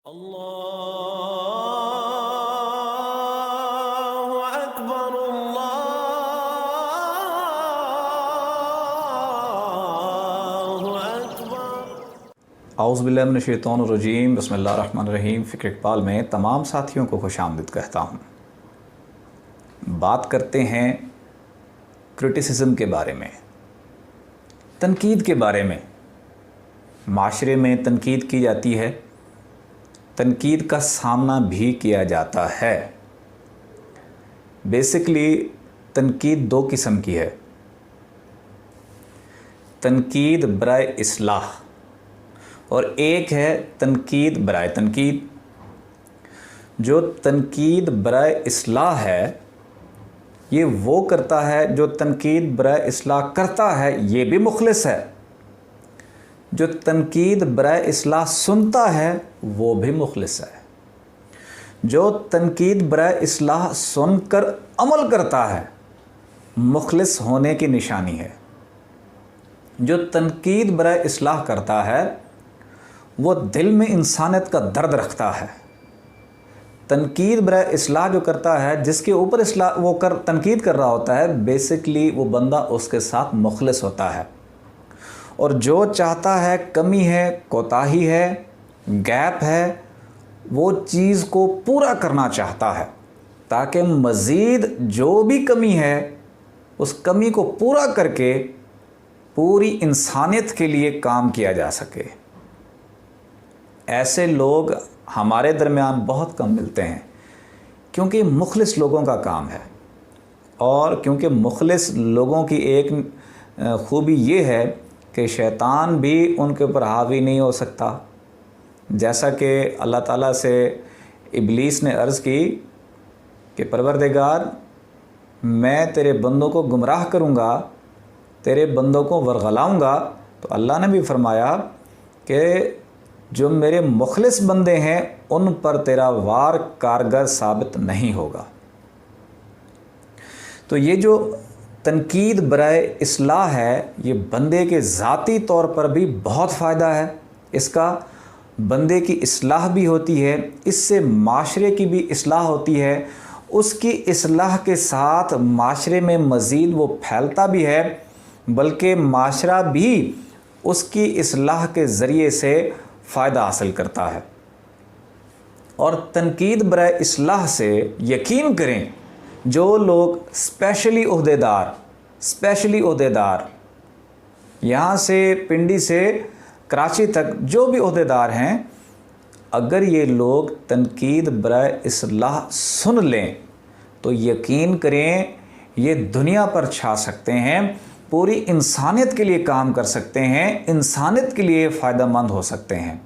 اللہ اکبر اللہ اکبر۔ اعوذ باللہ من الشیطان الرجیم، بسم اللہ الرحمن الرحیم۔ فکر اقبال میں تمام ساتھیوں کو خوش آمدید کہتا ہوں۔ بات کرتے ہیں کرٹیسزم کے بارے میں، تنقید کے بارے میں۔ معاشرے میں تنقید کی جاتی ہے، تنقید کا سامنا بھی کیا جاتا ہے۔ بیسکلی تنقید دو قسم کی ہے، تنقید برائے اصلاح اور ایک ہے تنقید برائے تنقید۔ جو تنقید برائے اصلاح ہے یہ وہ کرتا ہے، جو تنقید برائے اصلاح کرتا ہے یہ بھی مخلص ہے۔ جو تنقید برائے اصلاح سنتا ہے وہ بھی مخلص ہے۔ جو تنقید برائے اصلاح سن کر عمل کرتا ہے مخلص ہونے کی نشانی ہے۔ جو تنقید برائے اصلاح کرتا ہے وہ دل میں انسانیت کا درد رکھتا ہے۔ تنقید برائے اصلاح جو کرتا ہے، جس کے اوپر تنقید کر رہا ہوتا ہے، بیسکلی وہ بندہ اس کے ساتھ مخلص ہوتا ہے، اور جو چاہتا ہے، کمی ہے، کوتاہی ہے، گیپ ہے، وہ چیز کو پورا کرنا چاہتا ہے تاکہ مزید جو بھی کمی ہے اس کمی کو پورا کر کے پوری انسانیت کے لیے کام کیا جا سکے۔ ایسے لوگ ہمارے درمیان بہت کم ملتے ہیں، کیونکہ مخلص لوگوں کا کام ہے، اور کیونکہ مخلص لوگوں کی ایک خوبی یہ ہے کہ شیطان بھی ان کے اوپر حاوی نہیں ہو سکتا۔ جیسا کہ اللہ تعالیٰ سے ابلیس نے عرض کی کہ پروردگار، میں تیرے بندوں کو گمراہ کروں گا، تیرے بندوں کو ورغلاؤں گا، تو اللہ نے بھی فرمایا کہ جو میرے مخلص بندے ہیں ان پر تیرا وار کارگر ثابت نہیں ہوگا۔ تو یہ جو تنقید برائے اصلاح ہے یہ بندے کے ذاتی طور پر بھی بہت فائدہ ہے، اس کا بندے کی اصلاح بھی ہوتی ہے، اس سے معاشرے کی بھی اصلاح ہوتی ہے، اس کی اصلاح کے ساتھ معاشرے میں مزید وہ پھیلتا بھی ہے، بلکہ معاشرہ بھی اس کی اصلاح کے ذریعے سے فائدہ حاصل کرتا ہے۔ اور تنقید برائے اصلاح سے یقین کریں، جو لوگ اسپیشلی عہدیدار یہاں سے پنڈی سے کراچی تک جو بھی عہدیدار ہیں، اگر یہ لوگ تنقید برائے اصلاح سن لیں تو یقین کریں یہ دنیا پر چھا سکتے ہیں، پوری انسانیت کے لیے کام کر سکتے ہیں، انسانیت کے لیے فائدہ مند ہو سکتے ہیں،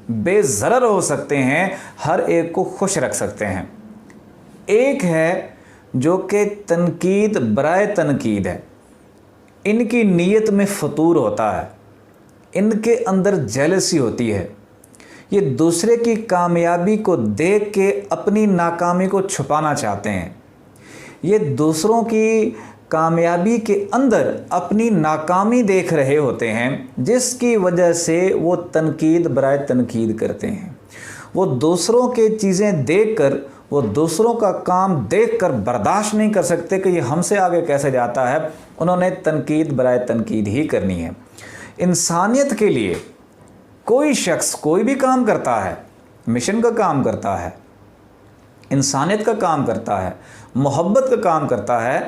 بے ضرر ہو سکتے ہیں، ہر ایک کو خوش رکھ سکتے ہیں۔ ایک ہے جو کہ تنقید برائے تنقید ہے، ان کی نیت میں فتور ہوتا ہے، ان کے اندر جیلسی ہوتی ہے، یہ دوسرے کی کامیابی کو دیکھ کے اپنی ناکامی کو چھپانا چاہتے ہیں، یہ دوسروں کی کامیابی کے اندر اپنی ناکامی دیکھ رہے ہوتے ہیں، جس کی وجہ سے وہ تنقید برائے تنقید کرتے ہیں۔ وہ دوسروں کے چیزیں دیکھ کر، وہ دوسروں کا کام دیکھ کر برداشت نہیں کر سکتے کہ یہ ہم سے آگے کیسے جاتا ہے، انہوں نے تنقید برائے تنقید ہی کرنی ہے۔ انسانیت کے لیے کوئی شخص کوئی بھی کام کرتا ہے، مشن کا کام کرتا ہے، انسانیت کا کام کرتا ہے، محبت کا کام کرتا ہے،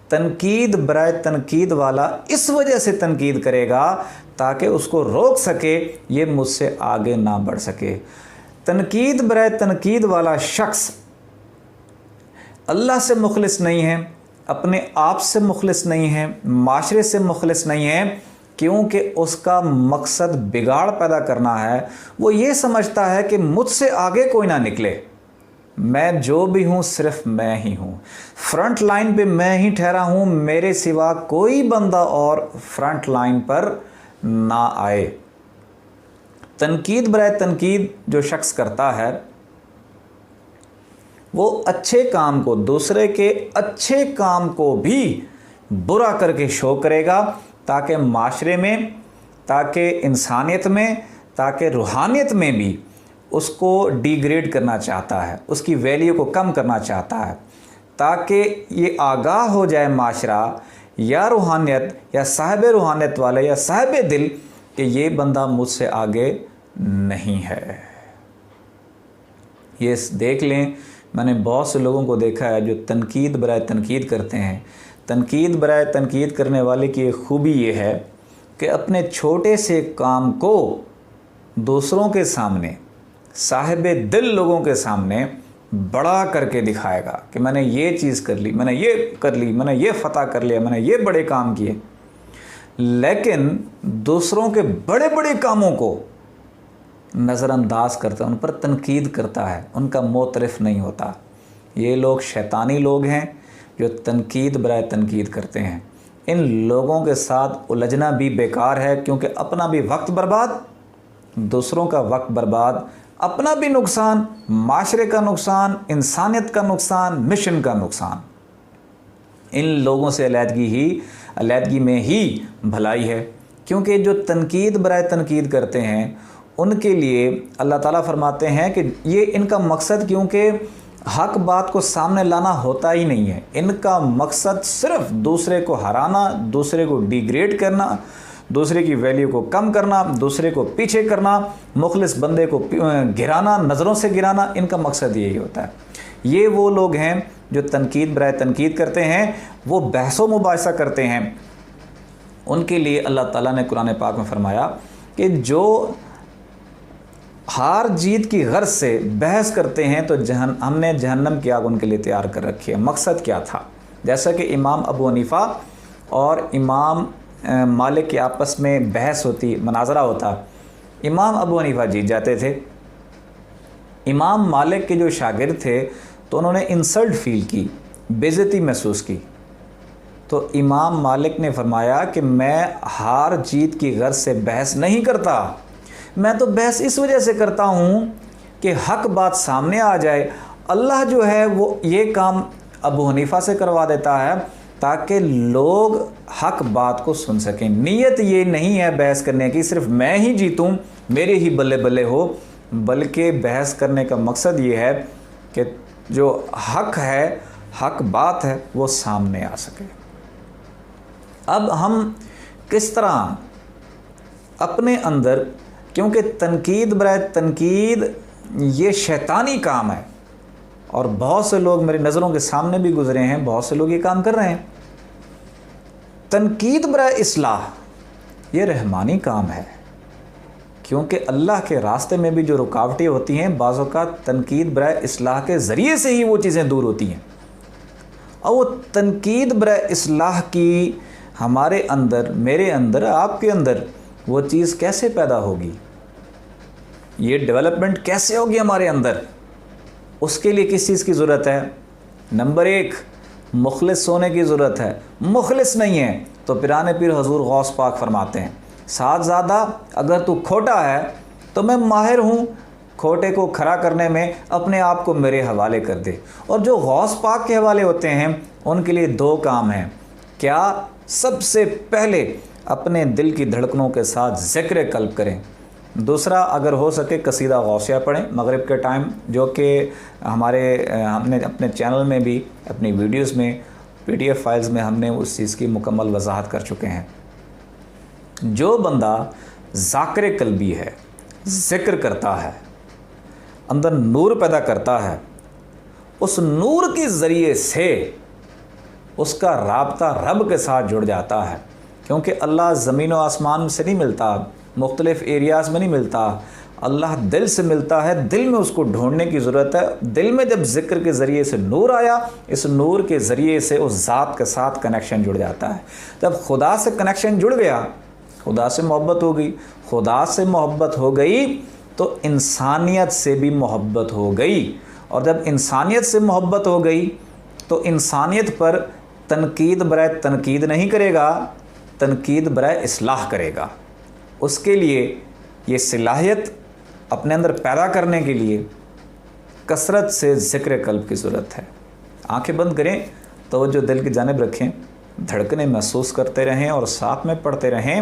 تنقید برائے تنقید والا اس وجہ سے تنقید کرے گا تاکہ اس کو روک سکے، یہ مجھ سے آگے نہ بڑھ سکے۔ تنقید برائے تنقید والا شخص اللہ سے مخلص نہیں ہے، اپنے آپ سے مخلص نہیں ہے، معاشرے سے مخلص نہیں ہے، کیونکہ اس کا مقصد بگاڑ پیدا کرنا ہے۔ وہ یہ سمجھتا ہے کہ مجھ سے آگے کوئی نہ نکلے، میں جو بھی ہوں صرف میں ہی ہوں، فرنٹ لائن پہ میں ہی ٹھہرا ہوں، میرے سوا کوئی بندہ اور فرنٹ لائن پر نہ آئے۔ تنقید برائے تنقید جو شخص کرتا ہے وہ اچھے کام کو، دوسرے کے اچھے کام کو بھی برا کر کے شو کرے گا، تاکہ معاشرے میں، تاکہ انسانیت میں، تاکہ روحانیت میں بھی اس کو ڈیگریڈ کرنا چاہتا ہے، اس کی ویلیو کو کم کرنا چاہتا ہے، تاکہ یہ آگاہ ہو جائے معاشرہ یا روحانیت یا صاحب روحانیت والے یا صاحب دل کہ یہ بندہ مجھ سے آگے نہیں ہے۔ یہ دیکھ لیں، میں نے بہت سے لوگوں کو دیکھا ہے جو تنقید برائے تنقید کرتے ہیں۔ تنقید برائے تنقید کرنے والے کی ایک خوبی یہ ہے کہ اپنے چھوٹے سے کام کو دوسروں کے سامنے، صاحب دل لوگوں کے سامنے بڑا کر کے دکھائے گا کہ میں نے یہ چیز کر لی، میں نے یہ کر لی، میں نے یہ فتح کر لیا، میں نے یہ بڑے کام کیے، لیکن دوسروں کے بڑے بڑے کاموں کو نظر انداز کرتا ہے، ان پر تنقید کرتا ہے، ان کا معترف نہیں ہوتا۔ یہ لوگ شیطانی لوگ ہیں جو تنقید برائے تنقید کرتے ہیں۔ ان لوگوں کے ساتھ الجھنا بھی بیکار ہے، کیونکہ اپنا بھی وقت برباد، دوسروں کا وقت برباد، اپنا بھی نقصان، معاشرے کا نقصان، انسانیت کا نقصان، مشن کا نقصان۔ ان لوگوں سے علیحدگی میں ہی بھلائی ہے، کیونکہ جو تنقید برائے تنقید کرتے ہیں ان کے لیے اللہ تعالیٰ فرماتے ہیں کہ یہ ان کا مقصد کیونکہ حق بات کو سامنے لانا ہوتا ہی نہیں ہے، ان کا مقصد صرف دوسرے کو ہرانا، دوسرے کو ڈیگریڈ کرنا، دوسرے کی ویلیو کو کم کرنا، دوسرے کو پیچھے کرنا، مخلص بندے کو گرانا، نظروں سے گرانا، ان کا مقصد یہی ہوتا ہے۔ یہ وہ لوگ ہیں جو تنقید برائے تنقید کرتے ہیں، وہ بحث و مباحثہ کرتے ہیں۔ ان کے لیے اللہ تعالیٰ نے قرآن پاک میں فرمایا کہ جو ہار جیت کی غرض سے بحث کرتے ہیں تو ہم نے جہنم کی آگ ان کے لیے تیار کر رکھی ہے۔ مقصد کیا تھا؟ جیسا کہ امام ابو حنیفہ اور امام مالک کے آپس میں بحث ہوتی، مناظرہ ہوتا، امام ابو حنیفہ جیت جاتے تھے۔ امام مالک کے جو شاگرد تھے تو انہوں نے انسلٹ فیل کی، بے عزتی محسوس کی، تو امام مالک نے فرمایا کہ میں ہار جیت کی غرض سے بحث نہیں کرتا، میں تو بحث اس وجہ سے کرتا ہوں کہ حق بات سامنے آ جائے۔ اللہ جو ہے وہ یہ کام ابو حنیفہ سے کروا دیتا ہے تاکہ لوگ حق بات کو سن سکیں۔ نیت یہ نہیں ہے بحث کرنے کی صرف میں ہی جیتوں، میرے ہی بلے بلے ہو، بلکہ بحث کرنے کا مقصد یہ ہے کہ جو حق ہے، حق بات ہے، وہ سامنے آ سکے۔ اب ہم کس طرح اپنے اندر، کیونکہ تنقید برائے تنقید یہ شیطانی کام ہے، اور بہت سے لوگ میری نظروں کے سامنے بھی گزرے ہیں، بہت سے لوگ یہ کام کر رہے ہیں۔ تنقید برائے اصلاح یہ رحمانی کام ہے، کیونکہ اللہ کے راستے میں بھی جو رکاوٹیں ہوتی ہیں بعض اوقات تنقید برائے اصلاح کے ذریعے سے ہی وہ چیزیں دور ہوتی ہیں۔ اور وہ تنقید برائے اصلاح کی ہمارے اندر، میرے اندر، آپ کے اندر وہ چیز کیسے پیدا ہوگی، یہ ڈیولپمنٹ کیسے ہوگی ہمارے اندر؟ اس کے لیے کس چیز کی ضرورت ہے؟ نمبر 1 مخلص ہونے کی ضرورت ہے۔ مخلص نہیں ہے تو پیران پیر حضور غوث پاک فرماتے ہیں، ساتھ زیادہ اگر تو کھوٹا ہے تو میں ماہر ہوں کھوٹے کو کھڑا کرنے میں، اپنے آپ کو میرے حوالے کر دے۔ اور جو غوث پاک کے حوالے ہوتے ہیں ان کے لیے 2 کام ہیں۔ کیا؟ سب سے پہلے اپنے دل کی دھڑکنوں کے ساتھ ذکر قلب کریں، دوسرا اگر ہو سکے قصیدہ غوثیہ پڑھیں مغرب کے ٹائم، جو کہ ہم نے اپنے چینل میں بھی اپنی ویڈیوز میں PDF فائلز میں ہم نے اس چیز کی مکمل وضاحت کر چکے ہیں۔ جو بندہ ذاکر قلبی ہے، ذکر کرتا ہے، اندر نور پیدا کرتا ہے، اس نور کے ذریعے سے اس کا رابطہ رب کے ساتھ جڑ جاتا ہے، کیونکہ اللہ زمین و آسمان سے نہیں ملتا، مختلف ایریاز میں نہیں ملتا، اللہ دل سے ملتا ہے۔ دل میں اس کو ڈھونڈنے کی ضرورت ہے۔ دل میں جب ذکر کے ذریعے سے نور آیا، اس نور کے ذریعے سے اس ذات کے ساتھ کنیکشن جڑ جاتا ہے۔ جب خدا سے کنیکشن جڑ گیا، خدا سے محبت ہو گئی، خدا سے محبت ہو گئی تو انسانیت سے بھی محبت ہو گئی، اور جب انسانیت سے محبت ہو گئی تو انسانیت پر تنقید برائے تنقید نہیں کرے گا، تنقید برائے اصلاح کرے گا۔ اس کے لیے یہ صلاحیت اپنے اندر پیدا کرنے کے لیے کثرت سے ذکر قلب کی ضرورت ہے۔ آنکھیں بند کریں، توجہ دل کی جانب رکھیں، دھڑکنیں محسوس کرتے رہیں اور ساتھ میں پڑھتے رہیں،